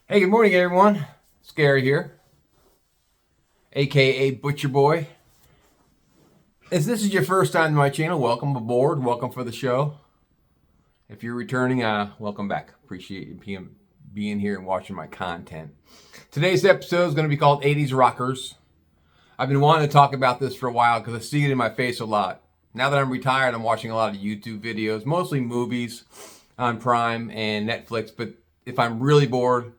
Hey, good morning, everyone. Scary here, aka Butcher Boy. If this is your first time to my channel, welcome aboard. Welcome for the show. If you're returning, welcome back. Appreciate you being here and watching my content. Today's episode is going to be called 80's Rockers. I've been wanting to talk about this for a while because I see it in my face a lot. Now that I'm retired, I'm watching a lot of YouTube videos, mostly movies on Prime and Netflix. But if I'm really bored,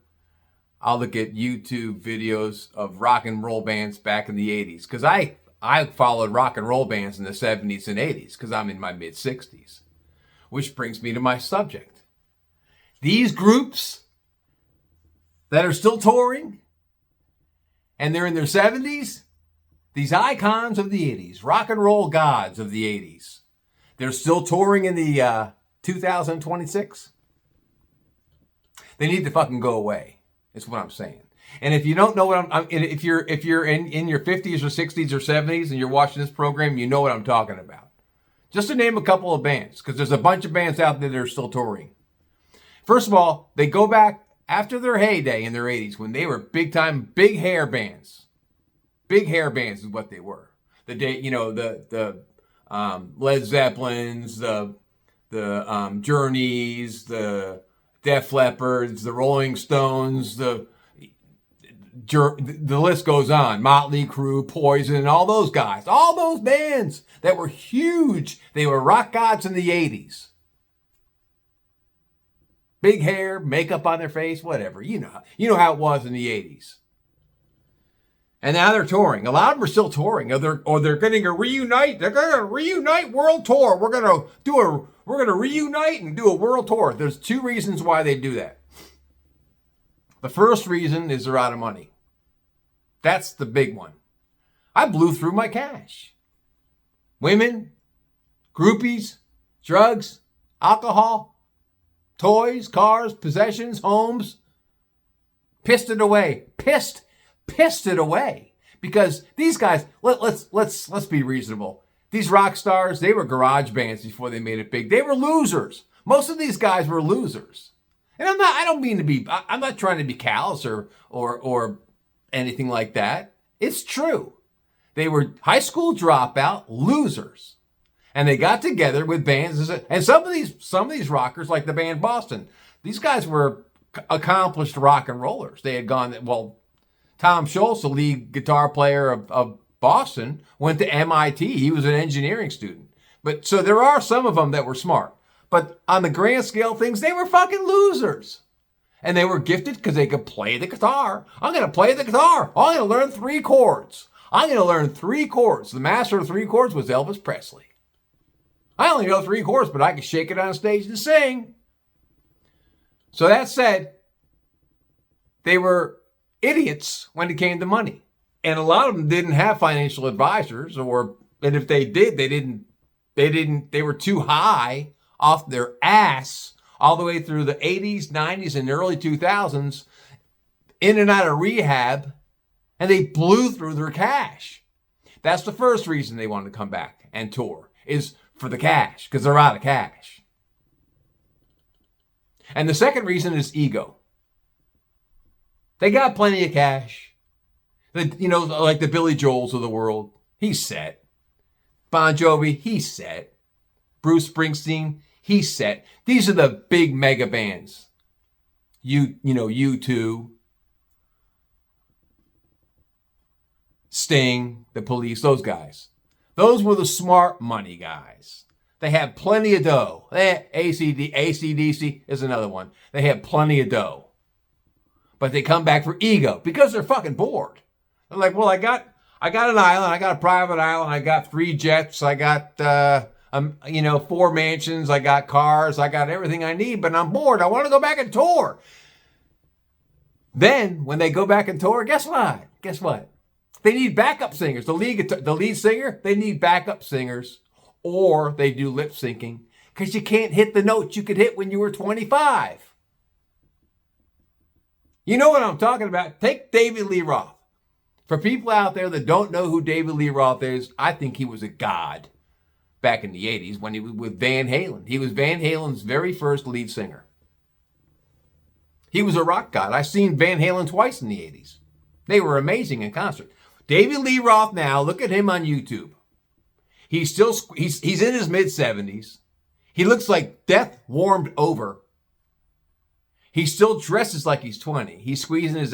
I'll look at YouTube videos of rock and roll bands back in the 80s. Because I followed rock and roll bands in the 70s and 80s because I'm in my mid 60s. Which brings me to my subject. These groups that are still touring and they're in their 70s, these icons of the 80s, rock and roll gods of the 80s, they're still touring in the 2026. They need to fucking go away. Is what I'm saying. And if you don't know what if you're in your 50s or 60s or 70s and you're watching this program, you know what I'm talking about. Just to name a couple of bands, because there's a bunch of bands out there that are still touring. First of all, they go back after their heyday in their 80s when they were big time, big hair bands. Big hair bands is what they were. The day, the Led Zeppelins, the Journeys, the Def Leppards, the Rolling Stones, the list goes on. Motley Crue, Poison, all those guys. All those bands that were huge. They were rock gods in the 80s. Big hair, makeup on their face, whatever. You know how it was in the 80s. And now they're touring. A lot of them are still touring. Or they're going to reunite. They're going to reunite world tour. We're going to reunite and do a world tour. There's two reasons why they do that. The first reason is they're out of money. That's the big one. I blew through my cash. Women, groupies, drugs, alcohol, toys, cars, possessions, homes. Pissed it away. Pissed it away. Because these guys, let's be reasonable. These rock stars, they were garage bands before they made it big. They were losers. Most of these guys were losers. And I'm not trying to be callous or anything like that. It's true. They were high school dropout losers. And they got together with bands. And some of these rockers, like the band Boston, these guys were accomplished rock and rollers. They had gone, Tom Scholz, the lead guitar player of Boston, went to MIT. He was an engineering student. But so there are some of them that were smart. But on the grand scale of things, they were fucking losers. And they were gifted because they could play the guitar. I'm going to play the guitar. I'm going to learn 3 chords. I'm going to learn 3 chords. The master of 3 chords was Elvis Presley. I only know 3 chords, but I can shake it on stage and sing. So that said, they were idiots when it came to money. And a lot of them didn't have financial advisors, and if they did, they were too high off their ass all the way through the 80s, 90s, and early 2000s, in and out of rehab, and they blew through their cash. That's the first reason they wanted to come back and tour, is for the cash, because they're out of cash. And the second reason is ego. They got plenty of cash. Like the Billy Joels of the world. He's set. Bon Jovi, he's set. Bruce Springsteen, he's set. These are the big mega bands. U2, Sting, The Police, those guys. Those were the smart money guys. They had plenty of dough. AC/DC is another one. They had plenty of dough. But they come back for ego because they're fucking bored. They're like, well, I got an island. I got a private island. I got 3 jets. I got, 4 mansions. I got cars. I got everything I need, but I'm bored. I want to go back and tour. Then when they go back and tour, guess what? They need backup singers. The lead singer, they need backup singers, or they do lip syncing because you can't hit the notes you could hit when you were 25. You know what I'm talking about. Take David Lee Roth. For people out there that don't know who David Lee Roth is, I think he was a god back in the 80s when he was with Van Halen. He was Van Halen's very first lead singer. He was a rock god. I've seen Van Halen twice in the 80s. They were amazing in concert. David Lee Roth now, look at him on YouTube. He's in his mid-70s. He looks like death warmed over. He still dresses like he's 20. He's squeezing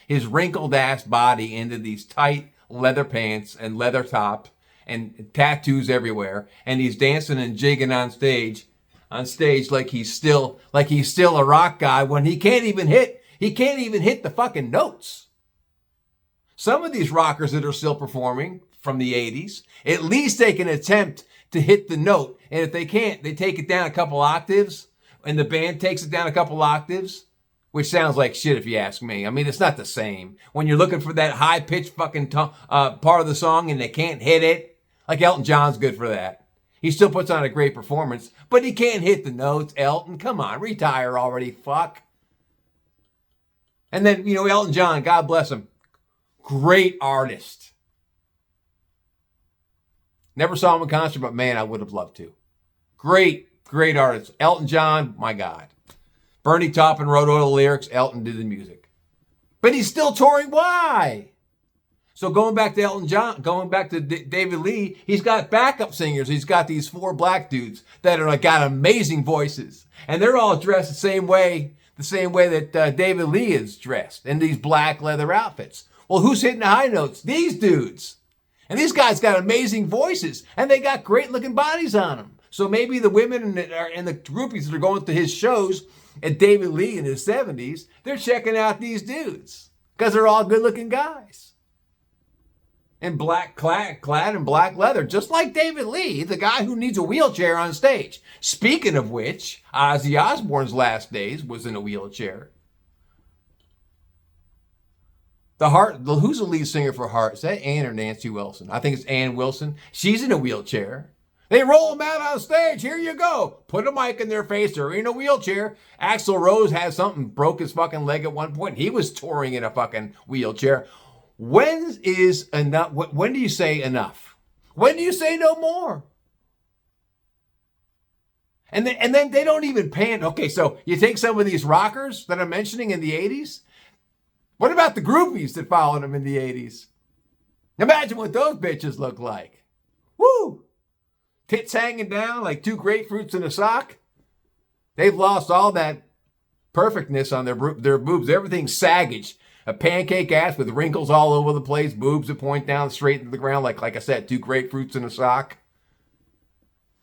his wrinkled ass body into these tight leather pants and leather top and tattoos everywhere. And he's dancing and jigging on stage like he's still a rock guy when he can't even hit the fucking notes. Some of these rockers that are still performing from the 80s, at least they can attempt to hit the note. And if they can't, they take it down a couple octaves, and the band takes it down a couple octaves, which sounds like shit if you ask me. I mean, it's not the same. When you're looking for that high-pitched fucking part of the song and they can't hit it, like Elton John's good for that. He still puts on a great performance, but he can't hit the notes. Elton, come on, retire already, fuck. And then, Elton John, God bless him. Great artist. Never saw him in concert, but man, I would have loved to. Great artist. Elton John, my God. Bernie Taupin wrote all the lyrics. Elton did the music. But he's still touring. Why? So going back to Elton John, going back to David Lee, he's got backup singers. He's got these 4 black dudes that are got amazing voices. And they're all dressed the same way that David Lee is dressed, in these black leather outfits. Well, who's hitting the high notes? These dudes. And these guys got amazing voices, and they got great-looking bodies on them. So maybe the women and the groupies that are going to his shows at David Lee in his 70s, they're checking out these dudes because they're all good-looking guys. And clad in black leather, just like David Lee, the guy who needs a wheelchair on stage. Speaking of which, Ozzy Osbourne's last days was in a wheelchair. Who's the lead singer for Heart? Is that Ann or Nancy Wilson? I think it's Ann Wilson. She's in a wheelchair. They roll them out on stage. Here you go. Put a mic in their face. They're in a wheelchair. Axl Rose had something, broke his fucking leg at one point. He was touring in a fucking wheelchair. When is enough? When do you say enough? When do you say no more? And then they don't even pan. Okay, so you take some of these rockers that I'm mentioning in the 80s. What about the groupies that followed them in the 80s? Imagine what those bitches look like. Woo! Tits hanging down like 2 grapefruits in a sock. They've lost all that perfectness on their boobs. Everything's saggage. A pancake ass with wrinkles all over the place. Boobs that point down straight into the ground like I said, 2 grapefruits in a sock.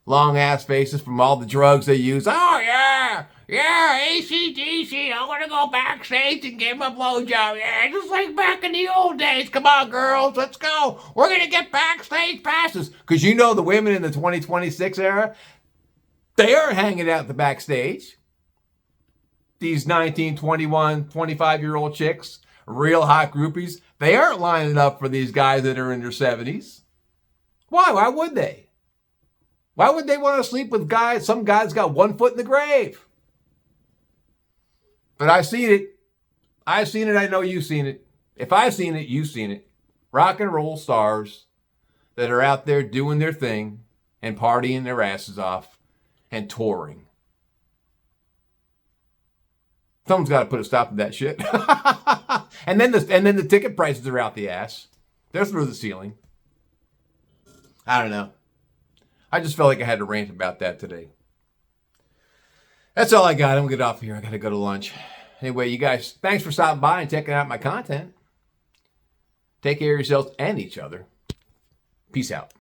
Long ass faces from all the drugs they use. Oh yeah! Yeah, AC/DC, I want to go backstage and give him a blowjob. Yeah, just like back in the old days. Come on, girls, let's go. We're going to get backstage passes. Because the women in the 2026 era, they aren't hanging out the backstage. These 19, 21, 25-year-old chicks, real hot groupies, they aren't lining up for these guys that are in their 70s. Why? Why would they? Why would they want to sleep with guys? Some guys got 1 foot in the grave. But I've seen it. I've seen it. I know you've seen it. If I've seen it, you've seen it. Rock and roll stars that are out there doing their thing and partying their asses off and touring. Someone's got to put a stop to that shit. and then the ticket prices are out the ass. They're through the ceiling. I don't know. I just felt like I had to rant about that today. That's all I got. I'm going to get off here. I got to go to lunch. Anyway, you guys, thanks for stopping by and checking out my content. Take care of yourselves and each other. Peace out.